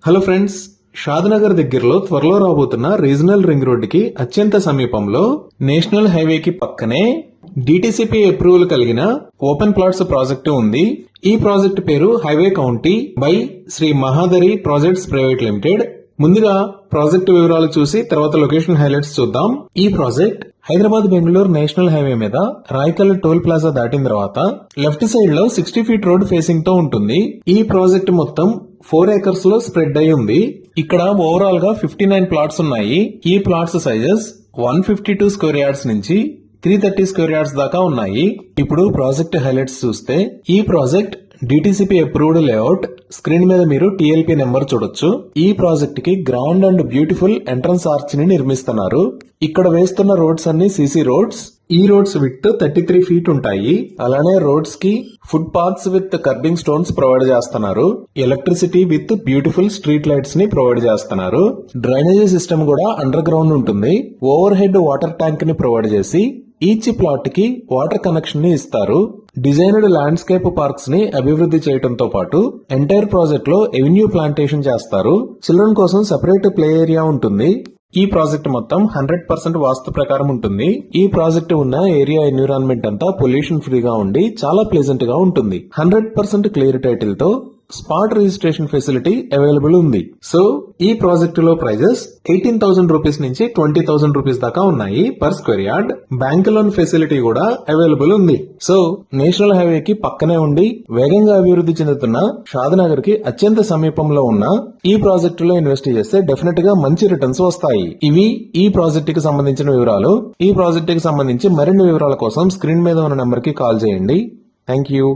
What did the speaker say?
Hello friends, Shadnagar దగ్గరలో త్వరలో రాబోతున్న రీజనల్ రింగ్ రోడ్డుకి అత్యంత సమీపంలో నేషనల్ హైవేకి పక్కనే డిటిసిపి అప్రూవల్ కలిగిన ఓపెన్ ప్లాట్స్ ప్రాజెక్టు ఉంది. ఈ ప్రాజెక్టు పేరు Highway County by Shri Mahadari projects private limited. ముందుగా ప్రాజెక్టు వివరాలు చూసి తర్వాత లొకేషన్ హైలైట్స్ చూద్దాం. ఈ project Hyderabad Bengaluru national highway మీద రాయకల్ టోల్ ప్లాజా దాటిన తర్వాత లెఫ్ట్ సైడ్ లో 60 ఫీట్ రోడ్ ఫేసింగ్ తో ఉంటుంది. ఈ ప్రాజెక్ట్ మొత్తం 4 ఏకర్స్ లో స్ప్రెడ్ అయి ఉంది. ఇక్కడ ఓవరాల్ గా 59 ప్లాట్స్ ఉన్నాయి. ఈ ప్లాట్స్ సైజెస్ 152 స్క్వేర్ యార్డ్స్ నుంచి 330 స్క్వేర్ యార్డ్స్ దాకా ఉన్నాయి. ఇప్పుడు ప్రాజెక్ట్ హైలైట్స్ చూస్తే ఈ project DTCP approved layout. Screen మీద మీరు టిఎల్పి నెంబర్ చూడొచ్చు. ఈ ప్రాజెక్ట్ కి grand and beautiful entrance arch ని నిర్మిస్తున్నారు. ఇక్కడ వేస్తున్న రోడ్స్ అన్ని సిసి రోడ్స్. ఈ రోడ్స్ విత్ 33 ఫీట్ ఉంటాయి. అలానే రోడ్స్ కి footpaths with kerbing stones provide చేస్తున్నారు. Electricity with beautiful street lights ని ప్రొవైడ్ చేస్తున్నారు. డ్రైనేజీ సిస్టమ్ కూడా అండర్ గ్రౌండ్ ఉంటుంది. ఓవర్ హెడ్ వాటర్ ట్యాంక్ ని ప్రొవైడ్ చేసి ఈచ్ ప్లాట్ కి వాటర్ కనెక్షన్ ని ఇస్తారు. డిజైన్డ్ ల్యాండ్స్కేప్ పార్క్స్ ని అభివృద్ధి చేయడంతో పాటు ఎంటైర్ ప్రాజెక్ట్ లో ఎవెన్యూ ప్లాంటేషన్ చేస్తారు. చిల్డ్రన్ కోసం సెపరేట్ ప్లే ఏరియా ఉంటుంది. ఈ ప్రాజెక్ట్ మొత్తం 100% వాస్తు ప్రకారం ఉంటుంది. ఈ ప్రాజెక్ట్ ఉన్న ఏరియా ఎన్విరాన్మెంట్ అంతా పొల్యూషన్ ఫ్రీగా ఉండి చాలా ప్లెజెంట్ గా ఉంటుంది. 100% క్లియర్ టైటిల్ తో స్పాట్ రిజిస్ట్రేషన్ ఫెసిలిటీ అవైలబుల్ ఉంది. సో ఈ ప్రాజెక్ట్ లో ప్రైజెస్ 18,000 రూపీస్ నుంచి 20,000 రూపీస్ దాకా ఉన్నాయి per square yard. Bank loan facility కూడా అవైలబుల్ ఉంది. సో నేషనల్ హైవే కి పక్కనే ఉండి వేగంగా అభివృద్ధి చెందుతున్న షాద్నగర్ కి అత్యంత సమీపంలో ఉన్న ఈ ప్రాజెక్ట్ లో ఇన్వెస్ట్ చేస్తే డెఫినెట్ గా మంచి రిటర్న్స్ వస్తాయి. ఇవి ఈ ప్రాజెక్ట్ కి సంబంధించిన వివరాలు. ఈ ప్రాజెక్ట్ కి సంబంధించి మరిన్ని వివరాల కోసం స్క్రీన్ మీద ఉన్న నెంబర్ కి కాల్ చేయండి. Thank you.